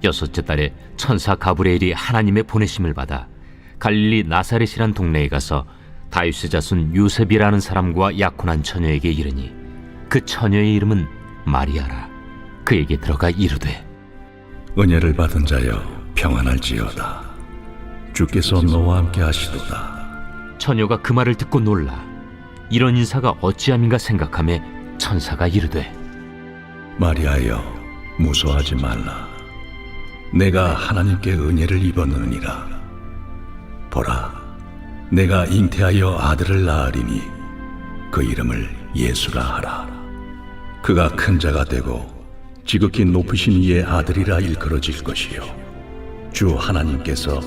여섯째 달에 천사 가브리엘이 하나님의 보내심을 받아 갈릴리 나사렛이란 동네에 가서 다윗의 자손 요셉이라는 사람과 약혼한 처녀에게 이르니 그 처녀의 이름은 마리아라. 그에게 들어가 이르되 은혜를 받은 자여 평안할지어다. 주께서 너와 함께 하시도다. 처녀가 그 말을 듣고 놀라 이런 인사가 어찌함인가 생각하며 천사가 이르되 마리아여 무서워하지 말라. 내가 하나님께 은혜를 입었느니라. 보라, 내가 잉태하여 아들을 낳으리니 그 이름을 예수라 하라. 그가 큰 자가 되고 지극히 높으신 이의 아들이라 일컬어질 것이요 주 하나님께서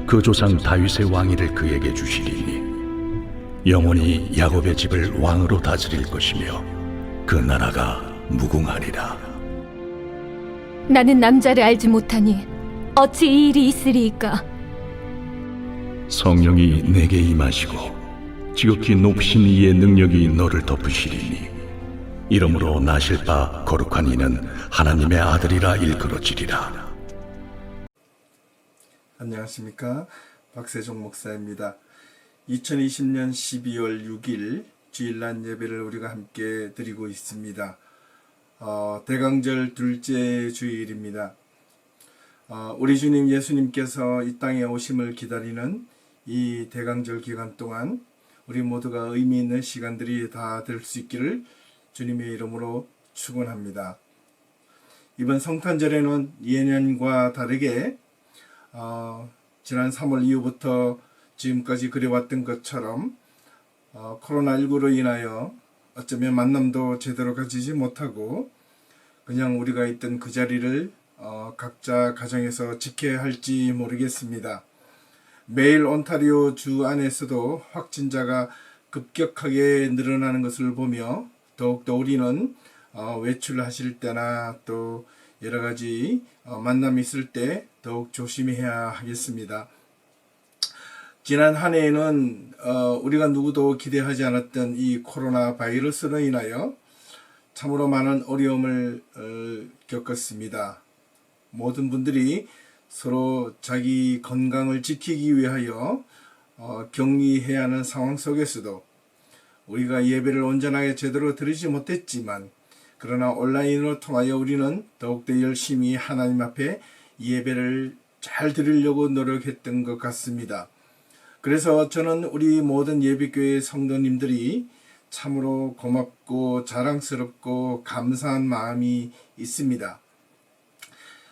그 조상 다윗의 왕위를 그에게 주시리니 영원히 야곱의 집을 왕으로 다스릴 것이며 그 나라가 무궁하리라. 나는 남자를 알지 못하니 어찌 이 일이 있으리이까? 성령이 내게 임하시고 지극히 높으신 이의 능력이 너를 덮으시리니 이러므로 나실 바 거룩한 이는 하나님의 아들이라 일컬어지리라. 안녕하십니까, 박세종 목사입니다. 2020년 12월 6일 주일날 예배를 우리가 함께 드리고 있습니다. 대강절 둘째 주일입니다. 우리 주님 예수님께서 이 땅에 오심을 기다리는 이 대강절 기간 동안 우리 모두가 의미 있는 시간들이 다 될 수 있기를 주님의 이름으로 축원합니다. 이번 성탄절에는 예년과 다르게 지난 3월 이후부터 지금까지 그래왔던 것처럼 코로나19로 인하여 어쩌면 만남도 제대로 가지지 못하고 그냥 우리가 있던 그 자리를 각자 가정에서 지켜야 할지 모르겠습니다. 매일 온타리오 주 안에서도 확진자가 급격하게 늘어나는 것을 보며 더욱더 우리는 외출하실 때나 또 여러 가지 만남이 있을 때 더욱 조심해야 하겠습니다. 지난 한 해에는 우리가 누구도 기대하지 않았던 이 코로나 바이러스로 인하여 참으로 많은 어려움을 겪었습니다. 모든 분들이 서로 자기 건강을 지키기 위하여 격리해야 하는 상황 속에서도 우리가 예배를 온전하게 제대로 드리지 못했지만 그러나 온라인으로 통하여 우리는 더욱더 열심히 하나님 앞에 예배를 잘 드리려고 노력했던 것 같습니다. 그래서 저는 우리 모든 예배교회 성도님들이 참으로 고맙고 자랑스럽고 감사한 마음이 있습니다.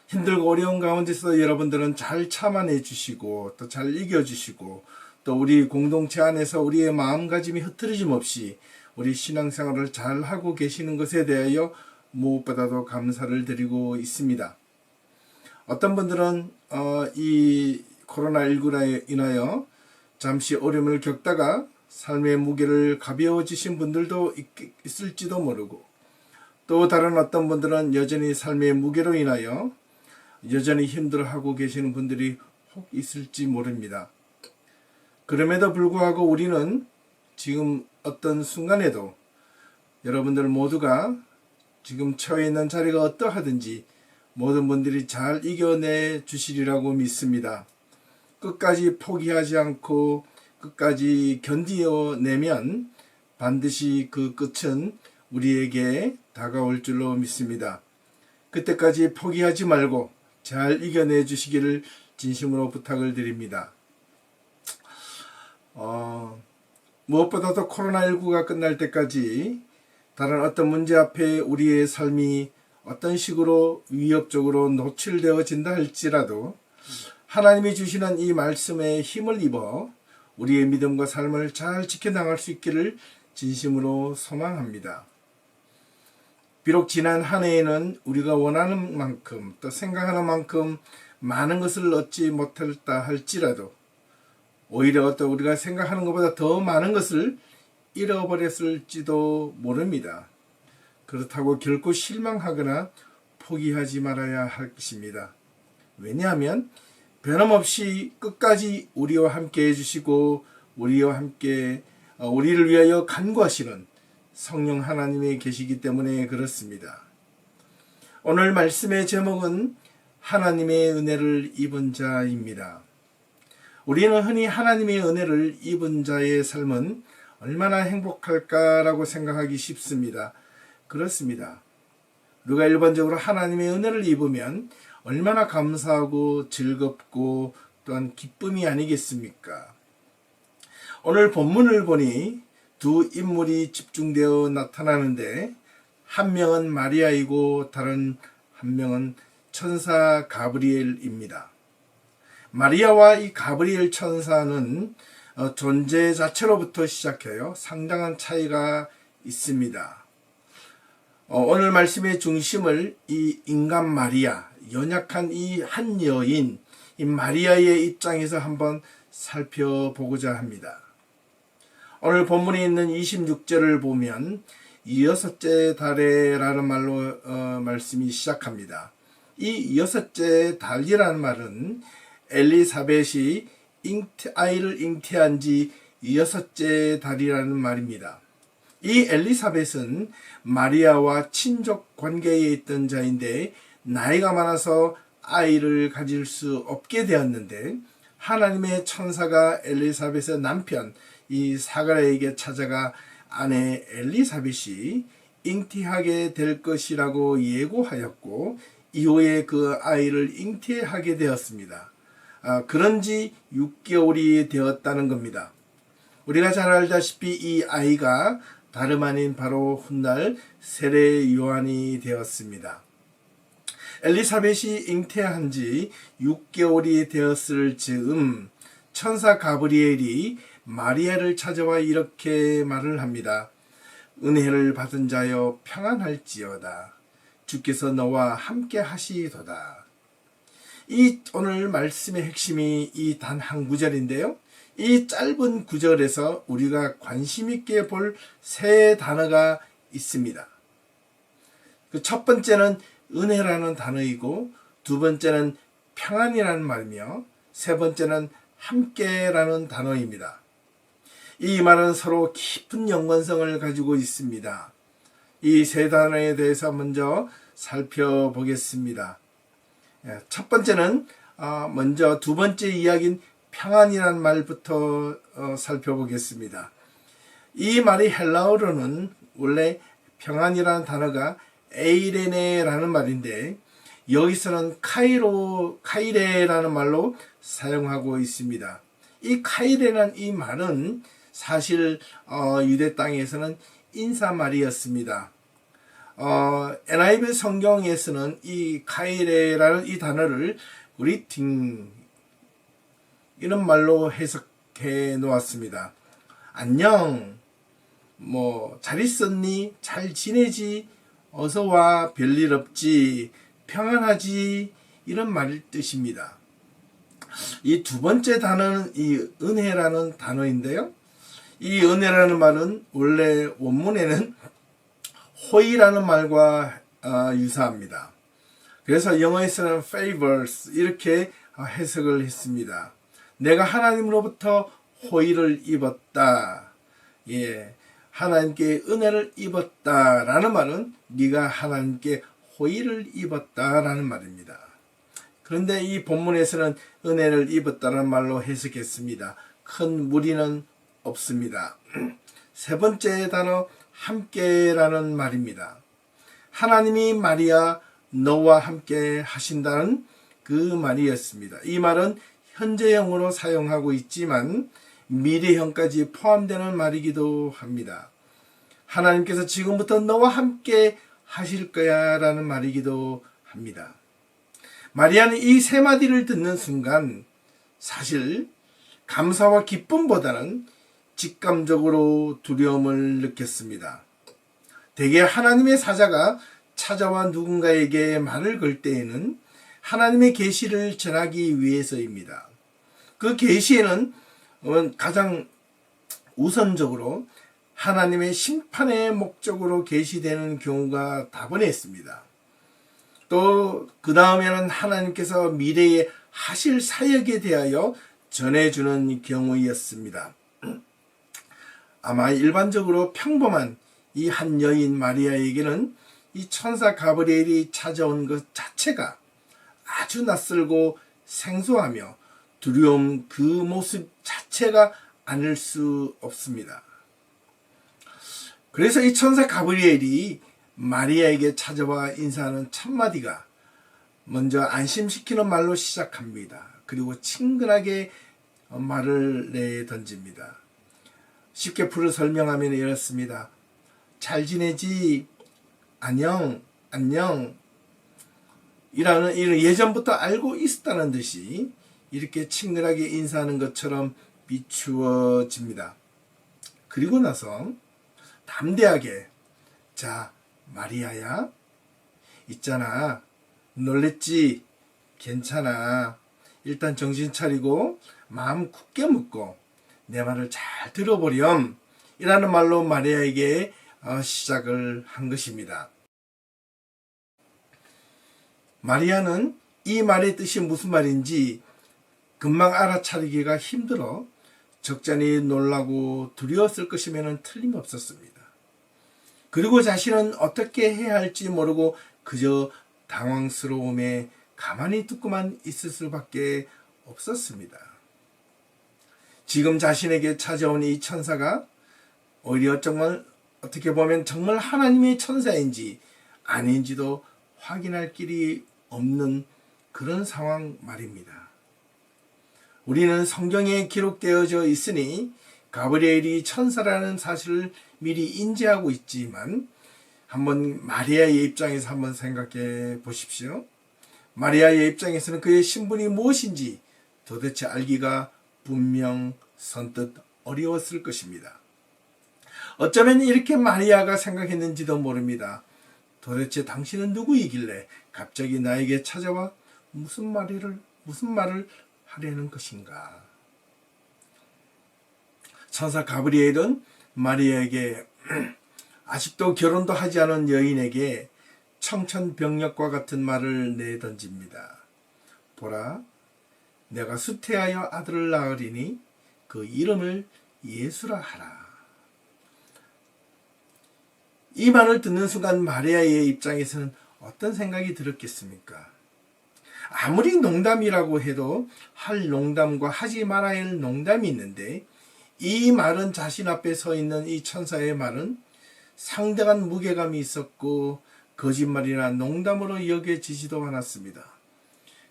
힘들고 어려운 가운데서 여러분들은 잘 참아내 주시고 또 잘 이겨주시고 또 우리 공동체 안에서 우리의 마음가짐이 흐트러짐 없이 우리 신앙생활을 잘 하고 계시는 것에 대하여 무엇보다도 감사를 드리고 있습니다. 어떤 분들은 이 코로나19로 인하여 잠시 어려움을 겪다가 삶의 무게를 가벼워지신 분들도 있을지도 모르고 또 다른 어떤 분들은 여전히 삶의 무게로 인하여 여전히 힘들어하고 계시는 분들이 혹 있을지 모릅니다. 그럼에도 불구하고 우리는 지금 어떤 순간에도 여러분들 모두가 지금 처해 있는 자리가 어떠하든지 모든 분들이 잘 이겨내 주시리라고 믿습니다. 끝까지 포기하지 않고 끝까지 견디어내면 반드시 그 끝은 우리에게 다가올 줄로 믿습니다. 그때까지 포기하지 말고 잘 이겨내 주시기를 진심으로 부탁을 드립니다. 무엇보다도 코로나19가 끝날 때까지 다른 어떤 문제 앞에 우리의 삶이 어떤 식으로 위협적으로 노출되어진다 할지라도 하나님이 주시는 이 말씀에 힘을 입어 우리의 믿음과 삶을 잘 지켜나갈 수 있기를 진심으로 소망합니다. 비록 지난 한 해에는 우리가 원하는 만큼 또 생각하는 만큼 많은 것을 얻지 못했다 할지라도 오히려 또 우리가 생각하는 것보다 더 많은 것을 잃어버렸을지도 모릅니다. 그렇다고 결코 실망하거나 포기하지 말아야 할 것입니다. 왜냐하면 변함없이 끝까지 우리와 함께 해주시고 우리와 함께 우리를 위하여 간구하시는 성령 하나님이 계시기 때문에 그렇습니다. 오늘 말씀의 제목은 하나님의 은혜를 입은 자입니다. 우리는 흔히 하나님의 은혜를 입은 자의 삶은 얼마나 행복할까라고 생각하기 쉽습니다. 그렇습니다. 우리가 일반적으로 하나님의 은혜를 입으면 얼마나 감사하고 즐겁고 또한 기쁨이 아니겠습니까? 오늘 본문을 보니 두 인물이 집중되어 나타나는데 한 명은 마리아이고 다른 한 명은 천사 가브리엘입니다. 마리아와 이 가브리엘 천사는 존재 자체로부터 시작해요. 상당한 차이가 있습니다. 오늘 말씀의 중심을 이 인간 마리아, 연약한 이 한 여인, 이 마리아의 입장에서 한번 살펴보고자 합니다. 오늘 본문에 있는 26절을 보면 여섯째 달에라는 말로 말씀이 시작합니다. 이 여섯째 달이라는 말은 엘리사벳이 아이를 잉태한 지 여섯째 달이라는 말입니다. 이 엘리사벳은 마리아와 친족 관계에 있던 자인데 나이가 많아서 아이를 가질 수 없게 되었는데 하나님의 천사가 엘리사벳의 남편 이 사가랴에게 찾아가 아내 엘리사벳이 잉태하게 될 것이라고 예고하였고 이후에 그 아이를 잉태하게 되었습니다. 그런지 6개월이 되었다는 겁니다. 우리가 잘 알다시피 이 아이가 다름 아닌 바로 훗날 세례 요한이 되었습니다. 엘리사벳이 잉태한 지 6개월이 되었을 즈음 천사 가브리엘이 마리아를 찾아와 이렇게 말을 합니다. 은혜를 받은 자여 평안할지어다. 주께서 너와 함께 하시도다. 이 오늘 말씀의 핵심이 이 단 한 구절인데요. 이 짧은 구절에서 우리가 관심 있게 볼 세 단어가 있습니다. 그 첫 번째는 은혜라는 단어이고 두 번째는 평안이라는 말이며 세 번째는 함께라는 단어입니다. 이 말은 서로 깊은 연관성을 가지고 있습니다. 이 세 단어에 대해서 먼저 살펴보겠습니다. 첫 번째는 먼저 두 번째 이야기인 평안이라는 말부터 살펴보겠습니다. 이 말이 헬라어로는 원래 평안이라는 단어가 에이레네라는 말인데 여기서는 카이레라는 말로 사용하고 있습니다. 이 카이레라는 이 말은 사실 유대 땅에서는 인사말이었습니다. NIV 성경에서는 이 카이레라는 이 단어를 그리팅 이런 말로 해석해 놓았습니다. 안녕, 잘 있었니? 잘 지내지? 어서와, 별일 없지? 평안하지? 이런 말 뜻입니다. 이 두 번째 단어는 이 은혜라는 단어인데요. 이 은혜라는 말은 원래 원문에는 호의라는 말과 유사합니다. 그래서 영어에서는 favors 이렇게 해석을 했습니다. 내가 하나님으로부터 호의를 입었다. 하나님께 은혜를 입었다라는 말은 네가 하나님께 호의를 입었다라는 말입니다. 그런데 이 본문에서는 은혜를 입었다는 말로 해석했습니다. 큰 무리는 없습니다. 세 번째 단어 함께라는 말입니다. 하나님이 마리아 너와 함께 하신다는 그 말이었습니다. 이 말은 현재형으로 사용하고 있지만 미래형까지 포함되는 말이기도 합니다. 하나님께서 지금부터 너와 함께 하실 거야 라는 말이기도 합니다. 마리아는 이 세 마디를 듣는 순간 사실 감사와 기쁨보다는 직감적으로 두려움을 느꼈습니다. 대개 하나님의 사자가 찾아와 누군가에게 말을 걸 때에는 하나님의 계시를 전하기 위해서입니다. 그 계시에는 가장 우선적으로 하나님의 심판의 목적으로 계시되는 경우가 다분했습니다. 또 그 다음에는 하나님께서 미래에 하실 사역에 대하여 전해주는 경우였습니다. 아마 일반적으로 평범한 이 한 여인 마리아에게는 이 천사 가브리엘이 찾아온 것 자체가 아주 낯설고 생소하며 두려움 그 모습 자체가 아닐 수 없습니다. 그래서 이 천사 가브리엘이 마리아에게 찾아와 인사하는 첫마디가 먼저 안심시키는 말로 시작합니다. 그리고 친근하게 말을 내던집니다. 쉽게 풀어 설명하면 이렇습니다. 잘 지내지? 안녕, 안녕. 이런 예전부터 알고 있었다는 듯이 이렇게 친근하게 인사하는 것처럼 비추어집니다. 그리고 나서 담대하게, 자, 마리아야, 있잖아, 놀랬지? 괜찮아. 일단 정신 차리고 마음 굳게 먹고 내 말을 잘 들어보렴. 이라는 말로 마리아에게 시작을 한 것입니다. 마리아는 이 말의 뜻이 무슨 말인지 금방 알아차리기가 힘들어 적잖이 놀라고 두려웠을 것이면 틀림없었습니다. 그리고 자신은 어떻게 해야 할지 모르고 그저 당황스러움에 가만히 듣고만 있을 수밖에 없었습니다. 지금 자신에게 찾아온 이 천사가 오히려 정말 어떻게 보면 정말 하나님의 천사인지 아닌지도 확인할 길이 없는 그런 상황 말입니다. 우리는 성경에 기록되어져 있으니 가브리엘이 천사라는 사실을 미리 인지하고 있지만 한번 마리아의 입장에서 한번 생각해 보십시오. 마리아의 입장에서는 그의 신분이 무엇인지 도대체 알기가 분명 선뜻 어려웠을 것입니다. 어쩌면 이렇게 마리아가 생각했는지도 모릅니다. 도대체 당신은 누구이길래 갑자기 나에게 찾아와 무슨 말을 하려는 것인가? 천사 가브리엘은 마리아에게 아직도 결혼도 하지 않은 여인에게 청천벽력과 같은 말을 내던집니다. 보라, 내가 수태하여 아들을 낳으리니 그 이름을 예수라 하라. 이 말을 듣는 순간 마리아의 입장에서는 어떤 생각이 들었겠습니까? 아무리 농담이라고 해도 할 농담과 하지 말아야 할 농담이 있는데 이 말은 자신 앞에 서 있는 이 천사의 말은 상당한 무게감이 있었고 거짓말이나 농담으로 여겨지지도 않았습니다.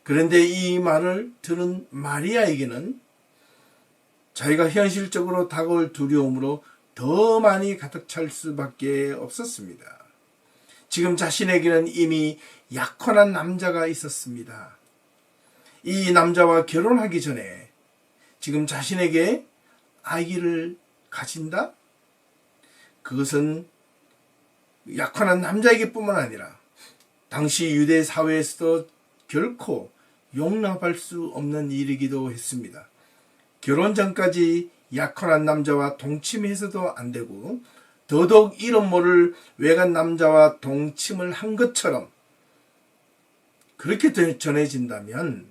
그런데 이 말을 들은 마리아에게는 자기가 현실적으로 다가올 두려움으로 더 많이 가득 찰 수밖에 없었습니다. 지금 자신에게는 이미 약혼한 남자가 있었습니다. 이 남자와 결혼하기 전에 지금 자신에게 아기를 가진다? 그것은 약혼한 남자에게 뿐만 아니라 당시 유대 사회에서도 결코 용납할 수 없는 일이기도 했습니다. 결혼 전까지 약혼한 남자와 동침해서도 안 되고 더더욱 이름 모를 외간 남자와 동침을 한 것처럼 그렇게 전해진다면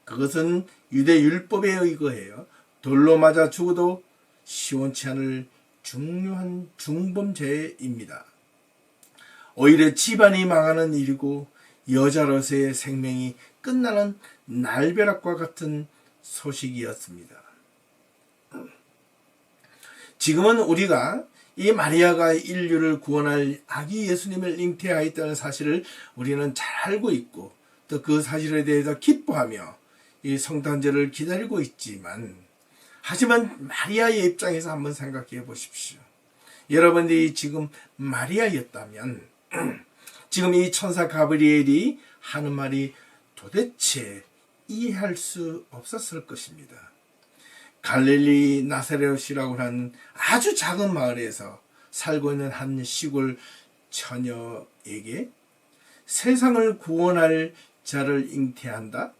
그것은 유대 율법에 의거해요. 돌로 맞아 죽어도 시원치 않을 중요한 중범죄입니다. 오히려 집안이 망하는 일이고 여자로서의 생명이 끝나는 날벼락과 같은 소식이었습니다. 지금은 우리가 이 마리아가 인류를 구원할 아기 예수님을 잉태하였다는 사실을 우리는 잘 알고 있고 또 그 사실에 대해서 기뻐하며 이 성탄절을 기다리고 있지만 하지만 마리아의 입장에서 한번 생각해 보십시오. 여러분들이 지금 마리아였다면 지금 이 천사 가브리엘이 하는 말이 도대체 이해할 수 없었을 것입니다. 갈릴리 나사렛이라고 하는 아주 작은 마을에서 살고 있는 한 시골 처녀에게 세상을 구원할 자를 잉태한다?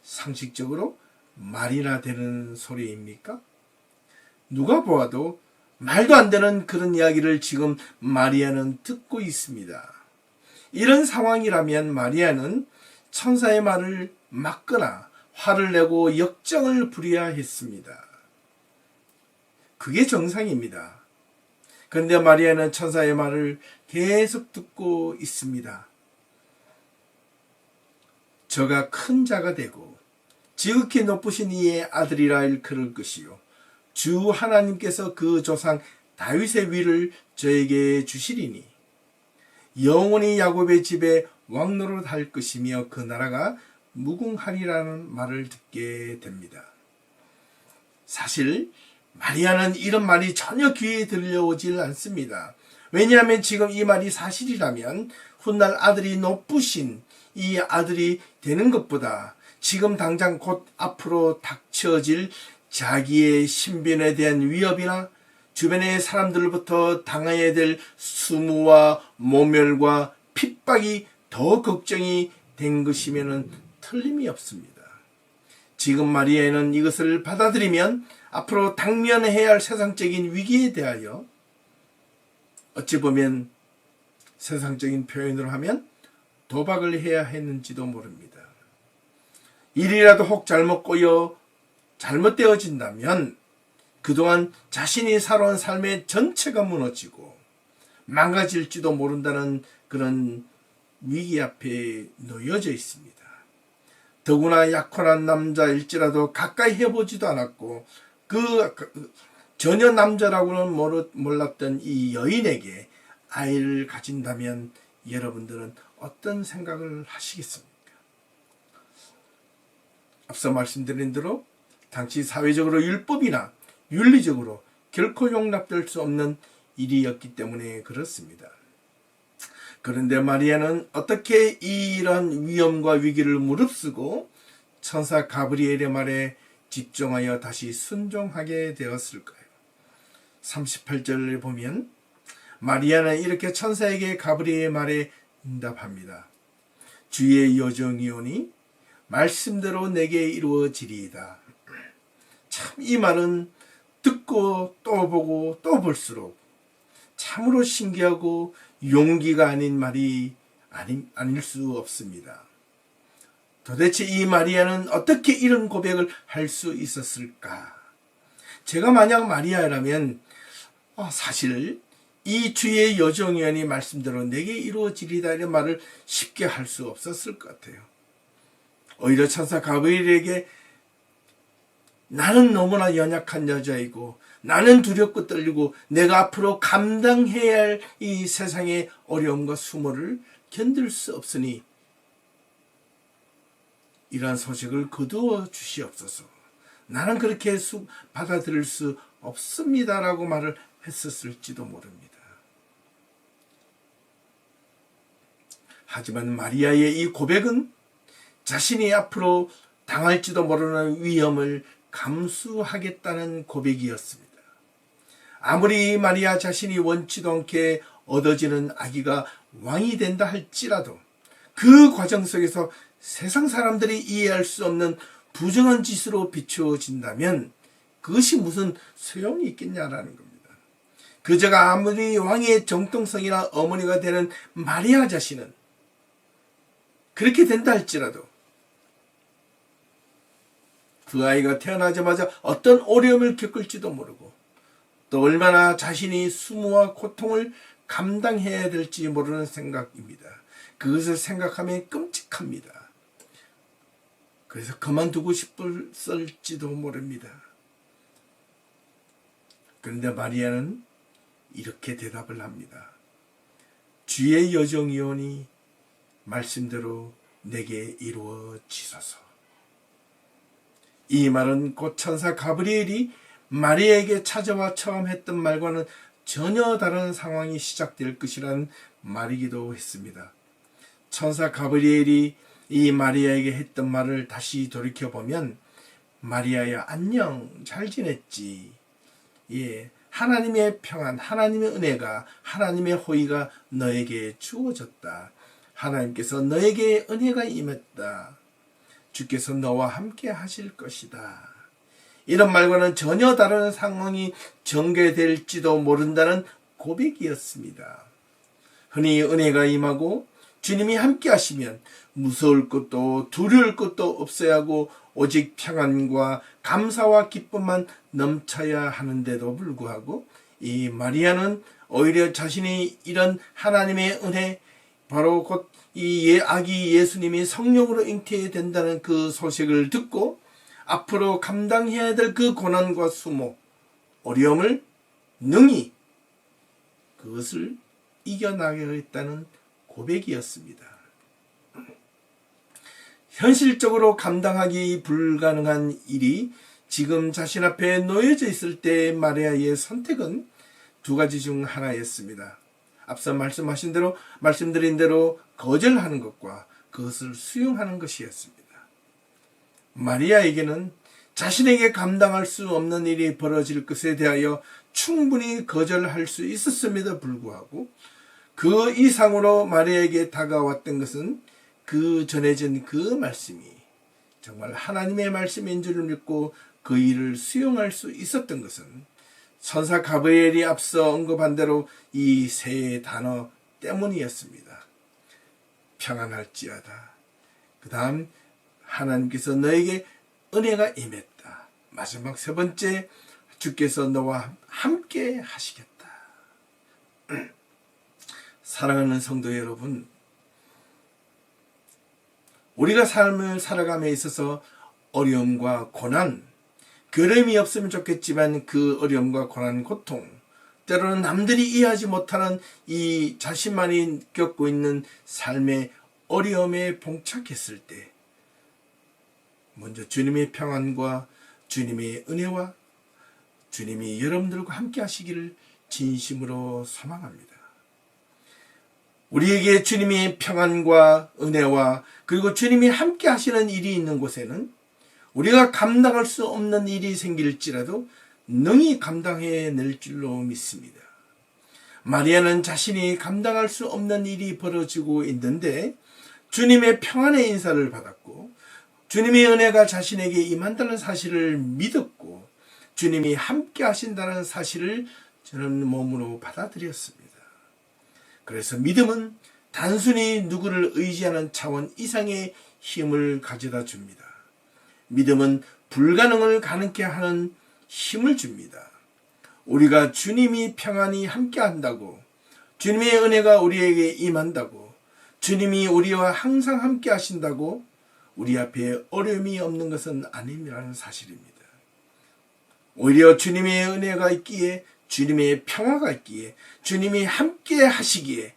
상식적으로 말이나 되는 소리입니까? 누가 보아도 말도 안 되는 그런 이야기를 지금 마리아는 듣고 있습니다. 이런 상황이라면 마리아는 천사의 말을 막거나 화를 내고 역정을 부려야 했습니다. 그게 정상입니다. 그런데 마리아는 천사의 말을 계속 듣고 있습니다. 저가 큰 자가 되고 지극히 높으신 이의 아들이라 일컬을 것이요 주 하나님께서 그 조상 다윗의 위를 저에게 주시리니 영원히 야곱의 집에 왕노릇 할 것이며 그 나라가 무궁하리라는 말을 듣게 됩니다. 사실 마리아는 이런 말이 전혀 귀에 들려오질 않습니다. 왜냐하면 지금 이 말이 사실이라면 훗날 아들이 높으신 이 아들이 되는 것보다 지금 당장 곧 앞으로 닥쳐질 자기의 신변에 대한 위협이나 주변의 사람들로부터 당해야 될 수모와 모멸과 핍박이 더 걱정이 된 것이면 틀림이 없습니다. 지금 마리아는 이것을 받아들이면 앞으로 당면해야 할 세상적인 위기에 대하여 어찌 보면 세상적인 표현으로 하면 도박을 해야 했는지도 모릅니다. 일이라도 혹 잘못 꼬여 잘못되어진다면 그동안 자신이 살아온 삶의 전체가 무너지고 망가질지도 모른다는 그런 위기 앞에 놓여져 있습니다. 더구나 약혼한 남자일지라도 가까이 해보지도 않았고 전혀 남자라고는 몰랐던 이 여인에게 아이를 가진다면 여러분들은 어떤 생각을 하시겠습니까? 앞서 말씀드린 대로 당시 사회적으로 율법이나 윤리적으로 결코 용납될 수 없는 일이었기 때문에 그렇습니다. 그런데 마리아는 어떻게 이런 위험과 위기를 무릅쓰고 천사 가브리엘의 말에 집중하여 다시 순종하게 되었을까요? 38절을 보면 마리아는 이렇게 천사에게 가브리엘의 말에 응답합니다. 주의 여정이오니 말씀대로 내게 이루어지리이다. 참 이 말은 듣고 또 보고 또 볼수록 참으로 신기하고 용기가 아닌 말이 아닐 수 없습니다. 도대체 이 마리아는 어떻게 이런 고백을 할 수 있었을까? 제가 만약 마리아라면 사실 이 주의 여정이오니 말씀대로 내게 이루어지리다 이런 말을 쉽게 할 수 없었을 것 같아요. 오히려 천사 가브리엘에게 나는 너무나 연약한 여자이고 나는 두렵고 떨리고 내가 앞으로 감당해야 할 이 세상의 어려움과 수모를 견딜 수 없으니 이러한 소식을 거두어 주시옵소서. 나는 그렇게 받아들일 수 없습니다라고 말을 했었을지도 모릅니다. 하지만 마리아의 이 고백은 자신이 앞으로 당할지도 모르는 위험을 감수하겠다는 고백이었습니다. 아무리 마리아 자신이 원치도 않게 얻어지는 아기가 왕이 된다 할지라도 그 과정 속에서 세상 사람들이 이해할 수 없는 부정한 짓으로 비추어진다면 그것이 무슨 소용이 있겠냐라는 겁니다. 그저가 아무리 왕의 정통성이나 어머니가 되는 마리아 자신은 그렇게 된다 할지라도 그 아이가 태어나자마자 어떤 어려움을 겪을지도 모르고 또 얼마나 자신이 수모와 고통을 감당해야 될지 모르는 생각입니다. 그것을 생각하면 끔찍합니다. 그래서 그만두고 싶을지도 모릅니다. 그런데 마리아는 이렇게 대답을 합니다. 주의 여정이오니 말씀대로 내게 이루어지소서. 이 말은 곧 천사 가브리엘이 마리아에게 찾아와 처음 했던 말과는 전혀 다른 상황이 시작될 것이라는 말이기도 했습니다. 천사 가브리엘이 이 마리아에게 했던 말을 다시 돌이켜보면 마리아야 안녕 잘 지냈지. 하나님의 평안 하나님의 은혜가 하나님의 호의가 너에게 주어졌다. 하나님께서 너에게 은혜가 임했다. 주께서 너와 함께 하실 것이다. 이런 말과는 전혀 다른 상황이 전개될지도 모른다는 고백이었습니다. 흔히 은혜가 임하고 주님이 함께 하시면 무서울 것도 두려울 것도 없어야 하고 오직 평안과 감사와 기쁨만 넘쳐야 하는데도 불구하고 이 마리아는 오히려 자신이 이런 하나님의 은혜 바로 곧 아기 예수님이 성령으로 잉태된다는 그 소식을 듣고 앞으로 감당해야 될 그 고난과 수모, 어려움을 능히 그것을 이겨나가겠다는 고백이었습니다. 현실적으로 감당하기 불가능한 일이 지금 자신 앞에 놓여져 있을 때 마리아의 선택은 두 가지 중 하나였습니다. 앞서 말씀드린 대로 거절하는 것과 그것을 수용하는 것이었습니다. 마리아에게는 자신에게 감당할 수 없는 일이 벌어질 것에 대하여 충분히 거절할 수 있었음에도 불구하고 그 이상으로 마리아에게 다가왔던 것은 그 전해진 그 말씀이 정말 하나님의 말씀인 줄을 믿고 그 일을 수용할 수 있었던 것은 천사 가브리엘이 앞서 언급한 대로 이 세 단어 때문이었습니다. 평안할지어다. 그 다음 하나님께서 너에게 은혜가 임했다. 마지막 세 번째, 주께서 너와 함께 하시겠다. 사랑하는 성도 여러분, 우리가 삶을 살아감에 있어서 어려움과 고난, 괴로움이 없으면 좋겠지만 그 어려움과 고난, 고통, 때로는 남들이 이해하지 못하는 이 자신만이 겪고 있는 삶의 어려움에 봉착했을 때 먼저 주님의 평안과 주님의 은혜와 주님이 여러분들과 함께 하시기를 진심으로 소망합니다. 우리에게 주님의 평안과 은혜와 그리고 주님이 함께 하시는 일이 있는 곳에는 우리가 감당할 수 없는 일이 생길지라도 능히 감당해낼 줄로 믿습니다. 마리아는 자신이 감당할 수 없는 일이 벌어지고 있는데 주님의 평안의 인사를 받았고 주님의 은혜가 자신에게 임한다는 사실을 믿었고 주님이 함께 하신다는 사실을 저는 몸으로 받아들였습니다. 그래서 믿음은 단순히 누구를 의지하는 차원 이상의 힘을 가져다 줍니다. 믿음은 불가능을 가능케 하는 힘을 줍니다. 우리가 주님이 평안히 함께 한다고, 주님의 은혜가 우리에게 임한다고, 주님이 우리와 항상 함께 하신다고 우리 앞에 어려움이 없는 것은 아님이라는 사실입니다. 오히려 주님의 은혜가 있기에, 주님의 평화가 있기에, 주님이 함께 하시기에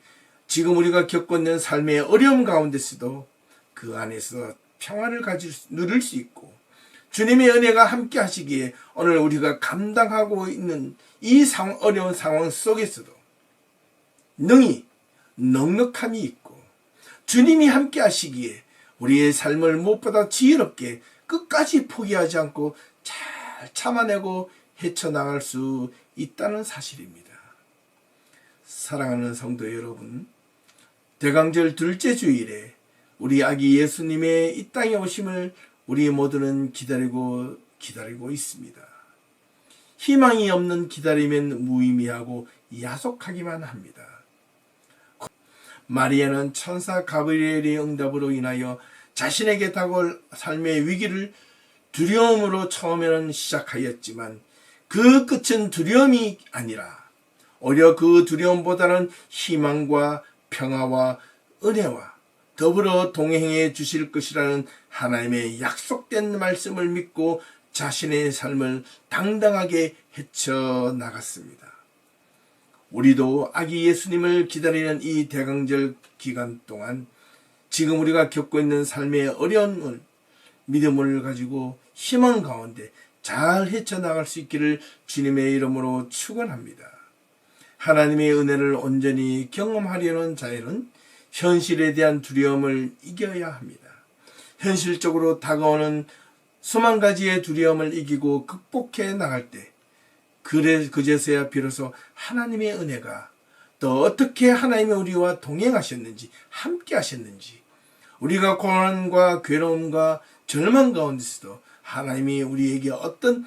지금 우리가 겪고 있는 삶의 어려움 가운데서도 그 안에서 평안을 누릴 수 있고 주님의 은혜가 함께 하시기에 오늘 우리가 감당하고 있는 이 어려운 상황 속에서도 능히 넉넉함이 있고 주님이 함께 하시기에 우리의 삶을 무엇보다 지혜롭게 끝까지 포기하지 않고 잘 참아내고 헤쳐나갈 수 있다는 사실입니다. 사랑하는 성도 여러분, 대강절 둘째 주일에 우리 아기 예수님의 이 땅에 오심을 우리 모두는 기다리고 있습니다. 희망이 없는 기다리면 무의미하고 야속하기만 합니다. 마리아는 천사 가브리엘의 응답으로 인하여 자신에게 다가올 삶의 위기를 두려움으로 처음에는 시작하였지만 그 끝은 두려움이 아니라 오히려 그 두려움보다는 희망과 평화와 은혜와 더불어 동행해 주실 것이라는 하나님의 약속된 말씀을 믿고 자신의 삶을 당당하게 헤쳐나갔습니다. 우리도 아기 예수님을 기다리는 이 대강절 기간 동안 지금 우리가 겪고 있는 삶의 어려움을 믿음을 가지고 희망 가운데 잘 헤쳐나갈 수 있기를 주님의 이름으로 축원합니다. 하나님의 은혜를 온전히 경험하려는 자에는 현실에 대한 두려움을 이겨야 합니다. 현실적으로 다가오는 수만 가지의 두려움을 이기고 극복해 나갈 때 그제서야 비로소 하나님의 은혜가 또 어떻게 하나님이 우리와 동행하셨는지 함께 하셨는지 우리가 고난과 괴로움과 절망 가운데서도 하나님이 우리에게 어떤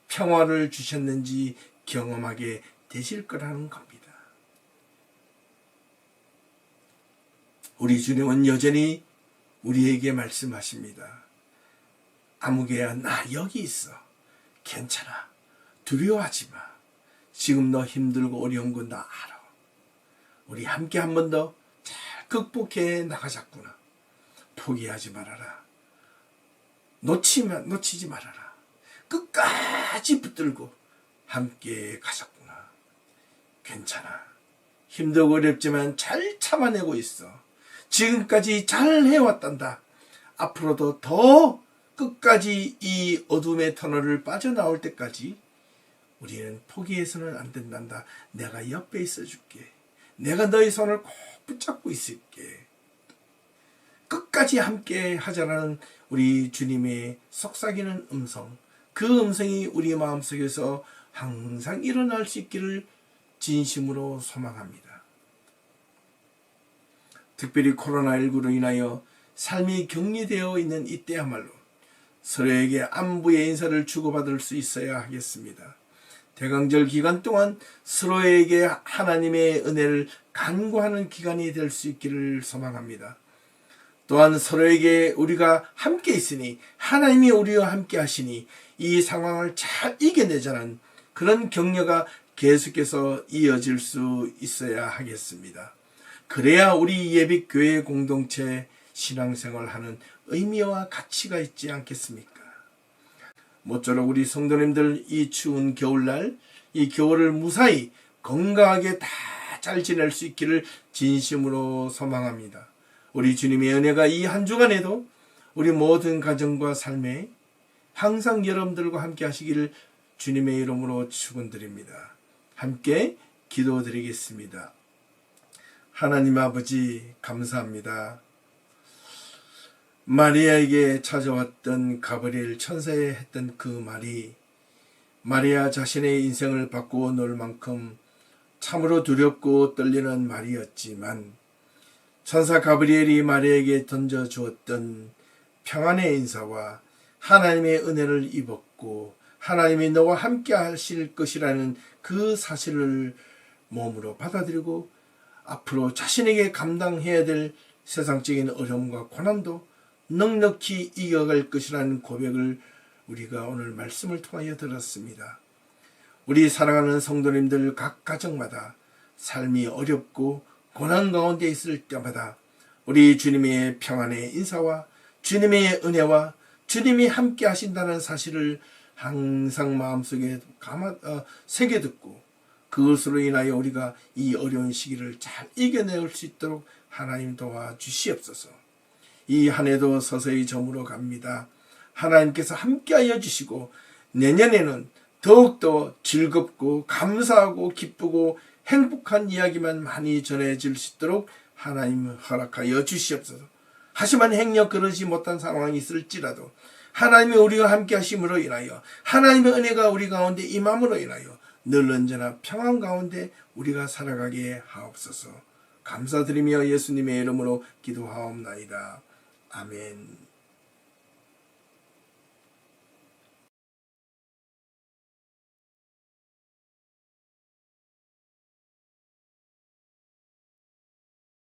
평화를 주셨는지 경험하게 되실 거라는 겁니다. 우리 주님은 여전히 우리에게 말씀하십니다. 아무개야 나 여기 있어. 괜찮아. 두려워하지 마. 지금 너 힘들고 어려운 건 나 알아. 우리 함께 한 번 더 잘 극복해 나가자꾸나. 포기하지 말아라. 놓치지 말아라. 끝까지 붙들고 함께 가자꾸나. 괜찮아. 힘들고 어렵지만 잘 참아내고 있어. 지금까지 잘 해왔단다. 앞으로도 더 끝까지 이 어둠의 터널을 빠져나올 때까지 우리는 포기해서는 안 된단다. 내가 옆에 있어줄게. 내가 너의 손을 꼭 붙잡고 있을게. 끝까지 함께 하자라는 우리 주님의 속삭이는 음성, 그 음성이 우리 마음속에서 항상 일어날 수 있기를 진심으로 소망합니다. 특별히 코로나19로 인하여 삶이 격리되어 있는 이때야말로 서로에게 안부의 인사를 주고받을 수 있어야 하겠습니다. 대강절 기간 동안 서로에게 하나님의 은혜를 간구하는 기간이 될 수 있기를 소망합니다. 또한 서로에게 우리가 함께 있으니 하나님이 우리와 함께 하시니 이 상황을 잘 이겨내자는 그런 격려가 계속해서 이어질 수 있어야 하겠습니다. 그래야 우리 예비교회 공동체 신앙생활하는 의미와 가치가 있지 않겠습니까? 모쪼록 우리 성도님들 이 추운 겨울날, 이 겨울을 무사히 건강하게 다 잘 지낼 수 있기를 진심으로 소망합니다. 우리 주님의 은혜가 이 한 주간에도 우리 모든 가정과 삶에 항상 여러분들과 함께 하시기를 주님의 이름으로 축원드립니다. 함께 기도드리겠습니다. 하나님 아버지 감사합니다. 마리아에게 찾아왔던 가브리엘 천사의 했던 그 말이 마리아 자신의 인생을 바꾸어 놓을 만큼 참으로 두렵고 떨리는 말이었지만 천사 가브리엘이 마리아에게 던져주었던 평안의 인사와 하나님의 은혜를 입었고 하나님이 너와 함께 하실 것이라는 그 사실을 몸으로 받아들이고 앞으로 자신에게 감당해야 될 세상적인 어려움과 고난도 넉넉히 이겨갈 것이라는 고백을 우리가 오늘 말씀을 통하여 들었습니다. 우리 사랑하는 성도님들 각 가정마다 삶이 어렵고 고난 가운데 있을 때마다 우리 주님의 평안의 인사와 주님의 은혜와 주님이 함께 하신다는 사실을 항상 마음속에 새겨듣고 그것으로 인하여 우리가 이 어려운 시기를 잘 이겨낼 수 있도록 하나님 도와주시옵소서. 이 한 해도 서서히 저물어 갑니다. 하나님께서 함께하여 주시고 내년에는 더욱더 즐겁고 감사하고 기쁘고 행복한 이야기만 많이 전해질 수 있도록 하나님 허락하여 주시옵소서. 하지만 행여 그러지 못한 상황이 있을지라도 하나님이 우리와 함께 하심으로 인하여 하나님의 은혜가 우리 가운데 임함으로 인하여 늘 언제나 평안 가운데 우리가 살아가게 하옵소서. 감사드리며 예수님의 이름으로 기도하옵나이다. 아멘.